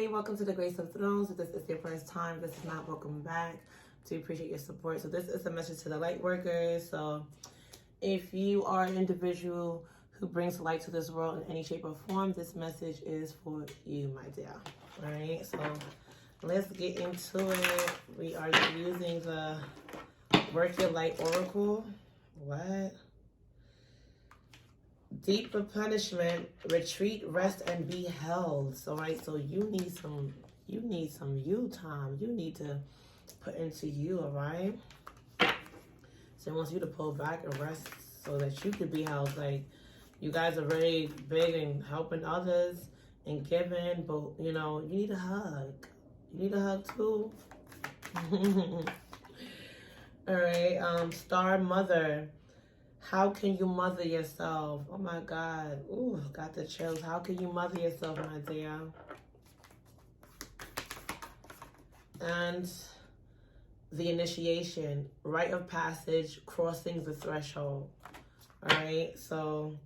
K. Welcome to the Grace of Thrones. If this is your first time, this is not welcome back. To appreciate your support. So this is a message to the light workers. So if you are an individual who brings light to this world in any shape or form, this message is for you, my dear. All right, so let's get into it. We are using the Work Your Light Oracle. What? Deep replenishment, retreat, rest, and be held. So, right, so you need some you time. You need to put into you, all right? So it wants you to pull back and rest so that you could be held. Like, you guys are very big in helping others and giving, but, you know, you need a hug. You need a hug, too. All right, Star Mother. How can you mother yourself? Oh, my God. Ooh, got the chills. How can you mother yourself, my dear? And the initiation, rite of passage, crossing the threshold. All right, so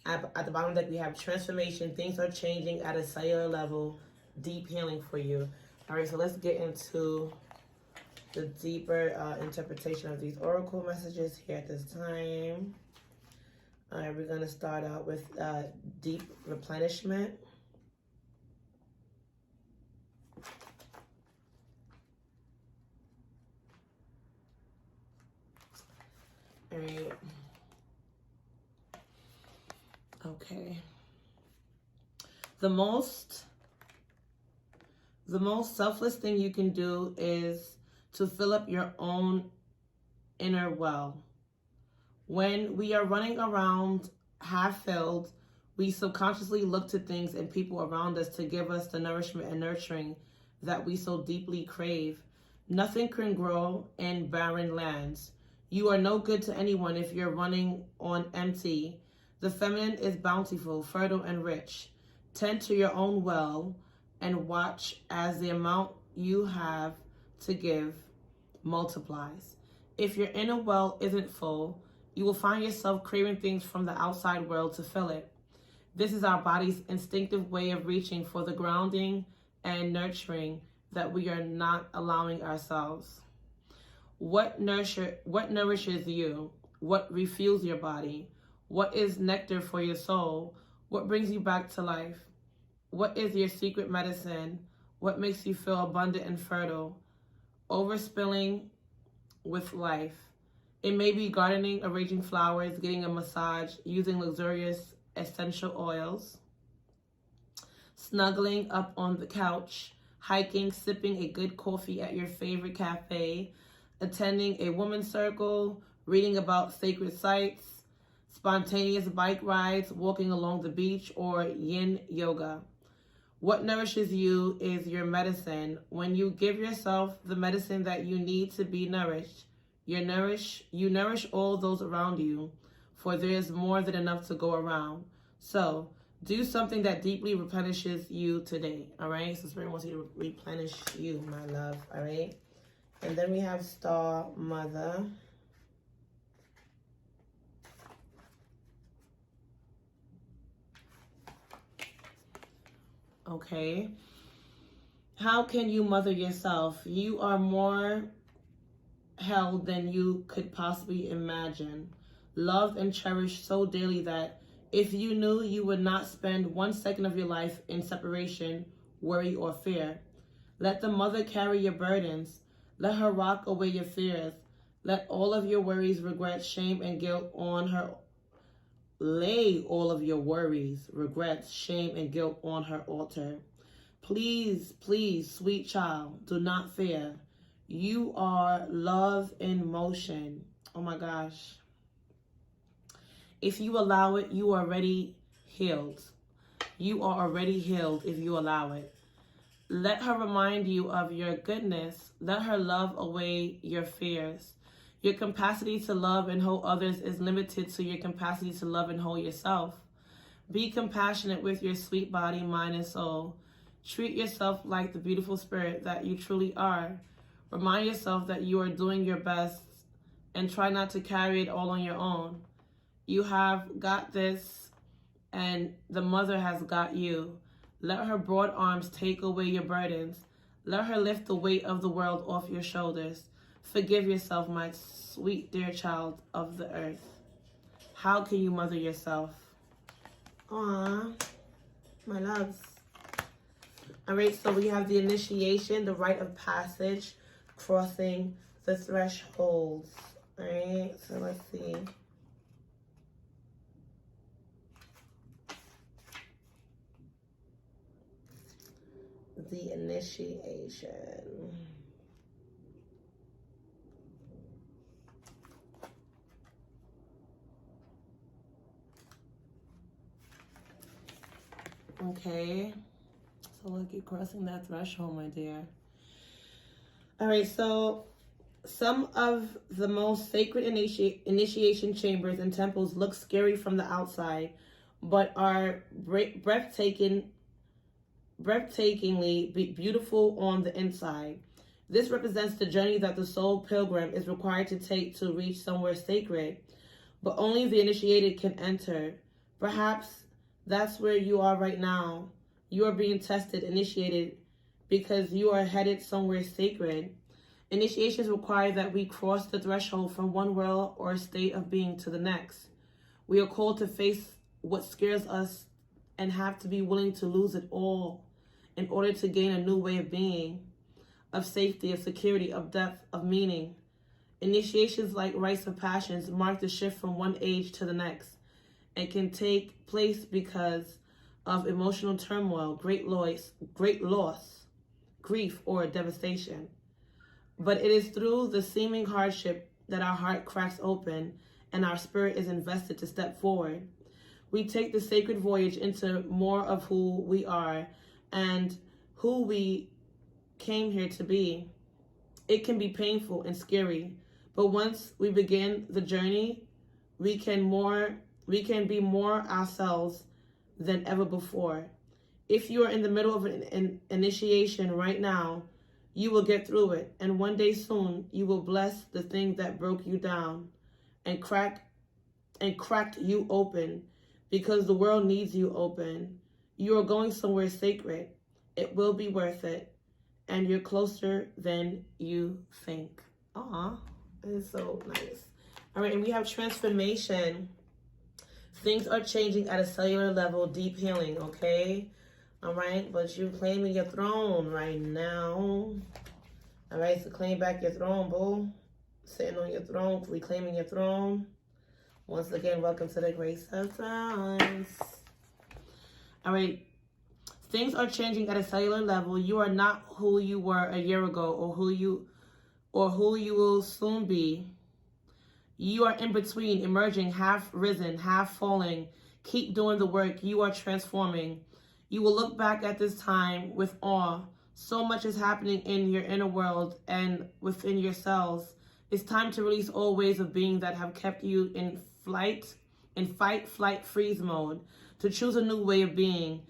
at the bottom of the deck, we have transformation. Things are changing at a cellular level. Deep healing for you. All right, so let's get into the deeper interpretation of these oracle messages here at this time. All right, we're going to start out with deep replenishment. All right. Okay. The most selfless thing you can do is to fill up your own inner well. When we are running around half filled, we subconsciously look to things and people around us to give us the nourishment and nurturing that we so deeply crave. Nothing can grow in barren lands. You are no good to anyone if you're running on empty. The feminine is bountiful, fertile, and rich. Tend to your own well and watch as the amount you have to give multiplies. If your inner well isn't full, you will find yourself craving things from the outside world to fill it. This is our body's instinctive way of reaching for the grounding and nurturing that we are not allowing ourselves. What nourishes you? What refuels your body? What is nectar for your soul? What brings you back to life? What is your secret medicine? What makes you feel abundant and fertile? Overspilling with life. It may be gardening, arranging flowers, getting a massage, using luxurious essential oils, snuggling up on the couch, hiking, sipping a good coffee at your favorite cafe, attending a women's circle, reading about sacred sites, spontaneous bike rides, walking along the beach, or yin yoga. What nourishes you is your medicine. When you give yourself the medicine that you need to be nourished, you nourish all those around you, for there is more than enough to go around. So do something that deeply replenishes you today, all right? So Spirit wants you to replenish you, my love, all right? And then we have Star Mother. Okay. How can you mother yourself? You are more held than you could possibly imagine. Loved and cherished so dearly that if you knew you would not spend 1 second of your life in separation, worry, or fear. Let the mother carry your burdens. Let her rock away your fears. Let all of your worries, regrets, shame, and guilt on her. Lay all of your worries, regrets, shame, and guilt on her altar. Please, please, sweet child, do not fear. You are love in motion. Oh my gosh. If you allow it, you are already healed. You are already healed if you allow it. Let her remind you of your goodness. Let her love away your fears. Your capacity to love and hold others is limited to your capacity to love and hold yourself. Be compassionate with your sweet body, mind, and soul. Treat yourself like the beautiful spirit that you truly are. Remind yourself that you are doing your best and try not to carry it all on your own. You have got this, and the mother has got you. Let her broad arms take away your burdens. Let her lift the weight of the world off your shoulders. Forgive yourself, my sweet dear child of the earth. How can you mother yourself? Aww, my loves. All right, so we have the initiation, the rite of passage, crossing the thresholds. All right, so let's see. The initiation. Okay, so look, you're crossing that threshold, my dear. All right, so some of the most sacred initiation chambers and temples look scary from the outside, but are breathtakingly beautiful on the inside. This represents the journey that the soul pilgrim is required to take to reach somewhere sacred, but only the initiated can enter. Perhaps that's where you are right now. You are being tested, initiated, because you are headed somewhere sacred. Initiations require that we cross the threshold from one world or state of being to the next. We are called to face what scares us and have to be willing to lose it all in order to gain a new way of being, of safety, of security, of depth, of meaning. Initiations, like rites of passions, mark the shift from one age to the next and can take place because of emotional turmoil, great loss, grief, or devastation. But it is through the seeming hardship that our heart cracks open and our spirit is invested to step forward. We take the sacred voyage into more of who we are and who we came here to be. It can be painful and scary, but once we begin the journey, we can be more ourselves than ever before. If you are in the middle of an initiation right now, you will get through it, and one day soon you will bless the thing that broke you down and cracked you open, because the world needs you open. You are going somewhere sacred. It will be worth it, and you're closer than you think. It is so nice. All right, and we have transformation. Things are changing at a cellular level, deep healing, okay? All right, but you're claiming your throne right now. All right, so claim back your throne, boo. Sitting on your throne, reclaiming your throne. Once again, welcome to the Grace of Thrones. All right, things are changing at a cellular level. You are not who you were a year ago or who you will soon be. You are in between, emerging, half risen, half falling. Keep doing the work. You are transforming. You will look back at this time with awe. So much is happening in your inner world and within yourselves. It's time to release all ways of being that have kept you in fight, flight, freeze mode. To choose a new way of being,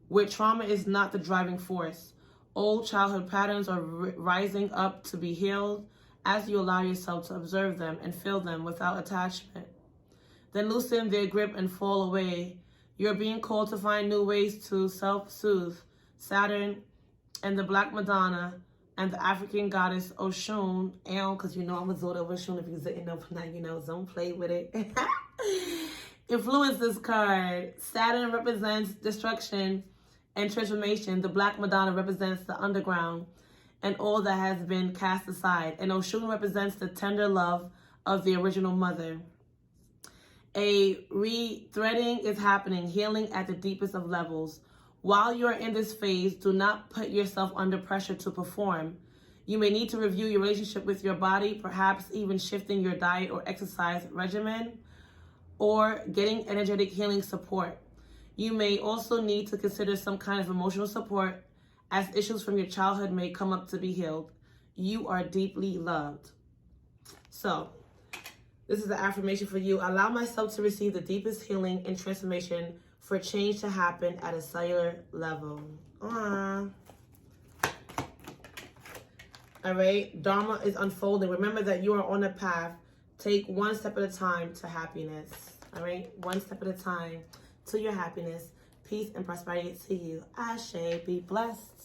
where trauma is not the driving force. Old childhood patterns are rising up to be healed as you allow yourself to observe them and feel them without attachment. Then loosen their grip and fall away. You're being called to find new ways to self-soothe. Saturn and the Black Madonna and the African goddess Oshun, because you know I'm a Zora of Oshun, if you didn't know, now you know, don't play with it. Influence this card. Saturn represents destruction and transformation. The Black Madonna represents the underground and all that has been cast aside. And Oshun represents the tender love of the original mother. A re-threading is happening, healing at the deepest of levels. While you are in this phase, do not put yourself under pressure to perform. You may need to review your relationship with your body, perhaps even shifting your diet or exercise regimen, or getting energetic healing support. You may also need to consider some kind of emotional support, as issues from your childhood may come up to be healed. You are deeply loved. So, this is the affirmation for you. Allow myself to receive the deepest healing and transformation for change to happen at a cellular level. All right, Dharma is unfolding. Remember that you are on a path. Take one step at a time to happiness. All right, one step at a time to your happiness. Peace and prosperity to you. Ashe, be blessed.